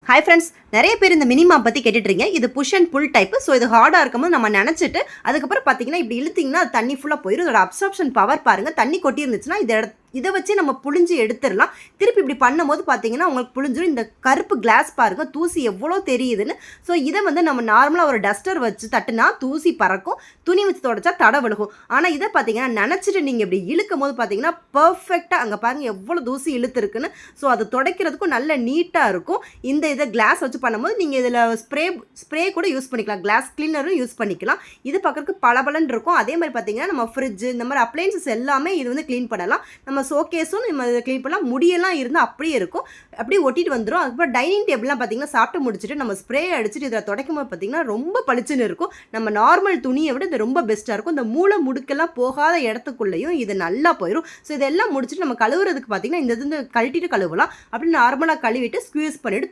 Hi friends, நிறைய பேர் இந்த மினிமாப் பற்றி கேட்டுட்ருங்க. இது push and pull type. So இது ஹார்டாக இருக்கும்போது நம்ம நினச்சிட்டு அதுக்கப்புறம் பார்த்தீங்கன்னா இப்படி இழுத்திங்கன்னா அது தண்ணி ஃபுல்லாக போயிடும். இதோட அப்சார்ப்ஷன் பவர் பாருங்கள். தண்ணி கொட்டி இருந்துச்சுன்னா இதை வச்சு நம்ம புழிஞ்சு எடுத்துடலாம். திருப்பி இப்படி பண்ணும்போது பார்த்தீங்கன்னா உங்களுக்கு புழிஞ்சிடும். இந்த கருப்பு கிளாஸ் பாருங்கள், தூசி எவ்வளோ தெரியுதுன்னு. ஸோ இதை நம்ம நார்மலாக ஒரு டஸ்டர் வச்சு தட்டுனா தூசி பறக்கும், துணி வச்சு தொடச்சா தடை விழுகும். ஆனால் இதை பார்த்தீங்கன்னா நினச்சிட்டு நீங்கள் இப்படி இழுக்கும் போது பார்த்தீங்கன்னா பர்ஃபெக்டாக அங்கே பாருங்கள் எவ்வளோ தூசி இழுத்துருக்குன்னு. ஸோ அது துடைக்கிறதுக்கும் நல்ல நீட்டாக இருக்கும். இதை கிளாஸ் வச்சு பண்ணும்போது நீங்கள் இதில் ஸ்ப்ரே கூட யூஸ் பண்ணிக்கலாம், கிளாஸ் கிளீனரும் யூஸ் பண்ணிக்கலாம். இது பார்க்குறதுக்கு பளபளன்னு இருக்கும். அதே மாதிரி பார்த்தீங்கன்னா நம்ம ஃப்ரிட்ஜ் இந்த மாதிரி அப்ளையன்சஸ் எல்லாமே இது க்ளீன் பண்ணலாம். நம்ம ஷோகேஸும் நம்ம இதை க்ளீன் பண்ணலாம். முடியெல்லாம் இருந்தால் அப்படியே இருக்கும், அப்படியே ஒட்டிட்டு வந்துடும். அதுக்கப்புறம் டைனிங் டேபிள்லாம் பார்த்தீங்கன்னா சாப்பிட்டு முடிச்சுட்டு நம்ம ஸ்ப்ரே அடிச்சுட்டு இதில் துடைக்கும் போது பார்த்தீங்கன்னா ரொம்ப பளிச்சுன்னு இருக்கும். நம்ம நார்மல் துணியை விட இது ரொம்ப பெஸ்ட்டாக இருக்கும். இந்த மூளை முடுக்கெல்லாம் போகாத இடத்துக்குள்ளேயும் இது நல்லா போயிடும். ஸோ இதெல்லாம் முடிச்சுட்டு நம்ம கழுவுறதுக்கு பார்த்தீங்கன்னா இந்த கழட்டிட்டு கழுவலாம். அப்படி நார்மலாக கழுவிட்டு ஸ்க்யூஸ் பண்ணிவிட்டு